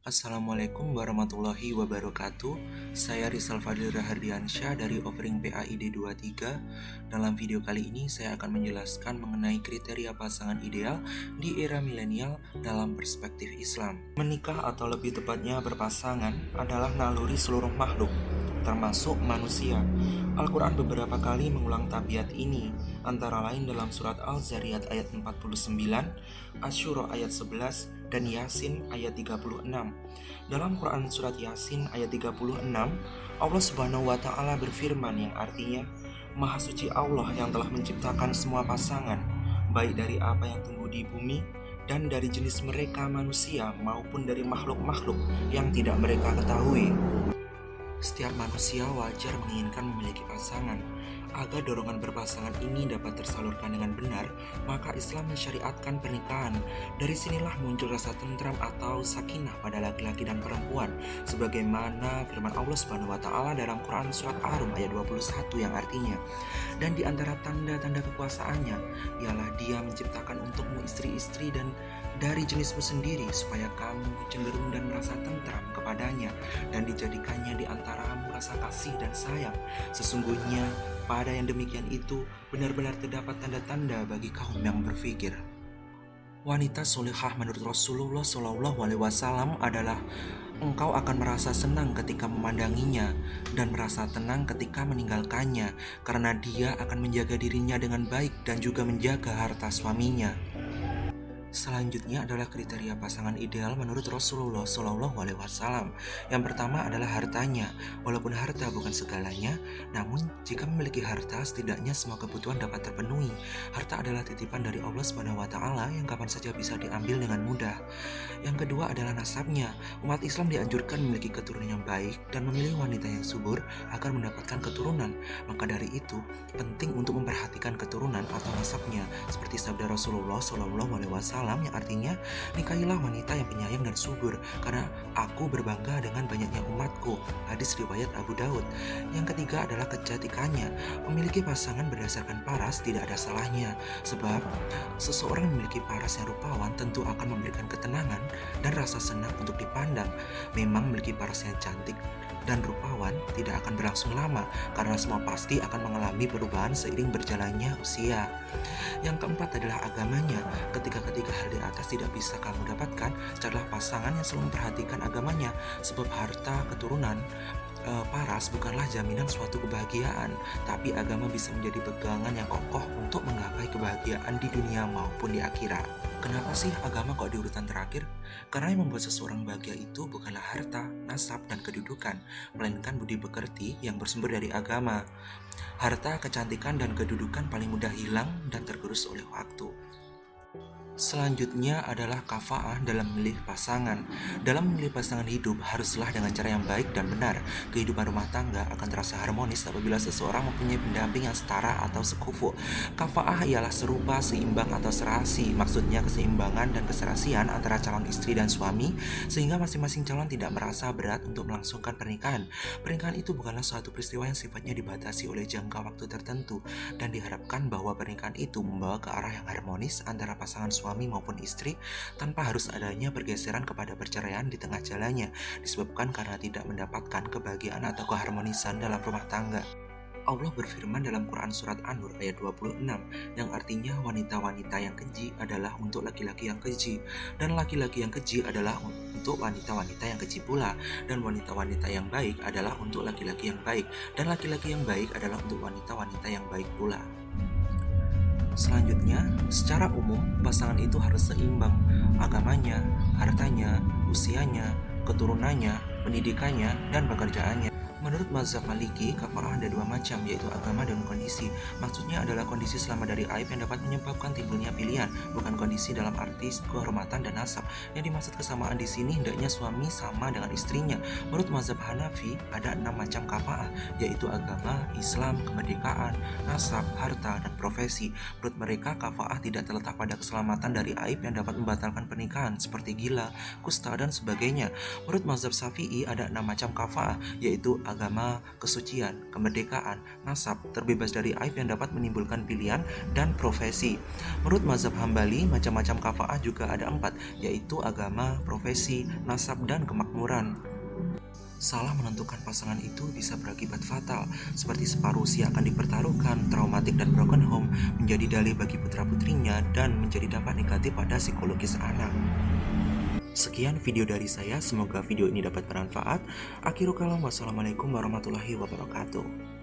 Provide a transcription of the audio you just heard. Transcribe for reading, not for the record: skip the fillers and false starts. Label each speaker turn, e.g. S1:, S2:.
S1: Assalamualaikum warahmatullahi wabarakatuh. Saya Rizal Fadil Rahardiansyah dari Offering PAID 23. Dalam video kali ini saya akan menjelaskan mengenai kriteria pasangan ideal di era milenial dalam perspektif Islam. Menikah atau lebih tepatnya berpasangan adalah naluri seluruh makhluk, termasuk manusia. Al-Quran beberapa kali mengulang tabiat ini, antara lain dalam surat Al-Zariyat ayat 49, Asy-Syura ayat 11, dan Yasin ayat 36. Dalam Quran surat Yasin ayat 36, Allah Subhanahu wa taala berfirman yang artinya, Maha suci Allah yang telah menciptakan semua pasangan, baik dari apa yang tumbuh di bumi dan dari jenis mereka manusia maupun dari makhluk-makhluk yang tidak mereka ketahui. Setiap manusia wajar menginginkan memiliki pasangan. Agar dorongan berpasangan ini dapat tersalurkan dengan benar, maka Islam mensyariatkan pernikahan. Dari sinilah muncul rasa tentram atau sakinah pada laki-laki dan perempuan, sebagaimana firman Allah Subhanahu wa taala dalam Quran surat Ar-Rum ayat 21 yang artinya, dan di antara tanda-tanda kekuasaannya ialah Dia menciptakan untukmu istri-istri dan dari jenismu sendiri, supaya kamu cenderung dan merasa tentram kepadanya, dan dijadikannya di antaramu rasa kasih dan sayang. Sesungguhnya pada yang demikian itu benar-benar terdapat tanda-tanda bagi kaum yang berfikir. Wanita solehah menurut Rasulullah SAW adalah engkau akan merasa senang ketika memandanginya dan merasa tenang ketika meninggalkannya, karena dia akan menjaga dirinya dengan baik dan juga menjaga harta suaminya. Selanjutnya adalah kriteria pasangan ideal menurut Rasulullah SAW. Yang pertama adalah hartanya. Walaupun harta bukan segalanya, namun jika memiliki harta, setidaknya semua kebutuhan dapat terpenuhi. Harta adalah titipan dari Allah Subhanahu wa taala yang kapan saja bisa diambil dengan mudah. Yang kedua adalah nasabnya. Umat Islam dianjurkan memiliki keturunan yang baik dan memilih wanita yang subur agar mendapatkan keturunan. Maka dari itu, penting untuk memperhatikan keturunan atau nasabnya, seperti sabda Rasulullah SAW yang artinya, nikahilah wanita yang penyayang dan subur, karena aku berbangga dengan banyaknya umatku. Hadis riwayat Abu Daud. Yang ketiga adalah kecantikannya. Memiliki pasangan berdasarkan paras tidak ada salahnya, sebab seseorang memiliki paras yang rupawan tentu akan memberikan ketenangan dan rasa senang untuk dipandang. Memang memiliki paras yang cantik dan rupawan tidak akan berlangsung lama, karena semua pasti akan mengalami perubahan seiring berjalannya usia. Yang keempat adalah agamanya. Ketika ketiga hal di atas tidak bisa kamu dapatkan, carilah pasangan yang selalu memperhatikan agamanya, sebab harta, keturunan, paras bukanlah jaminan suatu kebahagiaan, tapi agama bisa menjadi pegangan yang kokoh untuk menggapai kebahagiaan di dunia maupun di akhirat. Kenapa sih agama kok di urutan terakhir? Karena yang membuat seseorang bahagia itu bukanlah harta, nasab, dan kedudukan, melainkan budi pekerti yang bersumber dari agama. Harta, kecantikan, dan kedudukan paling mudah hilang dan tergerus oleh waktu. Selanjutnya adalah kafa'ah dalam memilih pasangan. Dalam memilih pasangan hidup haruslah dengan cara yang baik dan benar. Kehidupan rumah tangga akan terasa harmonis apabila seseorang mempunyai pendamping yang setara atau sekufu. Kafa'ah ialah serupa, seimbang, atau serasi. Maksudnya keseimbangan dan keserasian antara calon istri dan suami, sehingga masing-masing calon tidak merasa berat untuk melangsungkan pernikahan. Pernikahan itu bukanlah suatu peristiwa yang sifatnya dibatasi oleh jangka waktu tertentu, dan diharapkan bahwa pernikahan itu membawa ke arah yang harmonis antara pasangan suami maupun istri, tanpa harus adanya pergeseran kepada perceraian di tengah jalannya, disebabkan karena tidak mendapatkan kebahagiaan atau keharmonisan dalam rumah tangga. Allah berfirman dalam Quran surat An-Nur ayat 26 yang artinya, wanita-wanita yang keji adalah untuk laki-laki yang keji, dan laki-laki yang keji adalah untuk wanita-wanita yang keji pula, dan wanita-wanita yang baik adalah untuk laki-laki yang baik, dan laki-laki yang baik adalah untuk wanita-wanita yang baik pula. Selanjutnya, secara umum pasangan itu harus seimbang agamanya, hartanya, usianya, keturunannya, pendidikannya, dan pekerjaannya. Menurut mazhab Maliki, kafa'ah ada dua macam, yaitu agama dan kondisi. Maksudnya adalah kondisi selamat dari aib yang dapat menyebabkan timbulnya pilihan, bukan kondisi dalam arti kehormatan dan nasab. Yang dimaksud kesamaan di sini hendaknya suami sama dengan istrinya. Menurut mazhab Hanafi, ada 6 macam kafa'ah, yaitu agama, Islam, kemerdekaan, nasab, harta, dan profesi. Menurut mereka, kafa'ah tidak terletak pada keselamatan dari aib yang dapat membatalkan pernikahan, seperti gila, kusta, dan sebagainya. Menurut mazhab Syafi'i, ada 6 macam kafa'ah, yaitu agama, kesucian, kemerdekaan, nasab, terbebas dari aib yang dapat menimbulkan pilihan, dan profesi. Menurut mazhab Hambali, macam-macam kafa'ah juga ada 4, yaitu agama, profesi, nasab, dan kemakmuran. Salah menentukan pasangan itu bisa berakibat fatal, seperti separuh usia akan dipertaruhkan, traumatik dan broken home menjadi dalih bagi putra-putrinya, dan menjadi dampak negatif pada psikologis anak. Sekian video dari saya, semoga video ini dapat bermanfaat. Akhirul kalam, wassalamualaikum warahmatullahi wabarakatuh.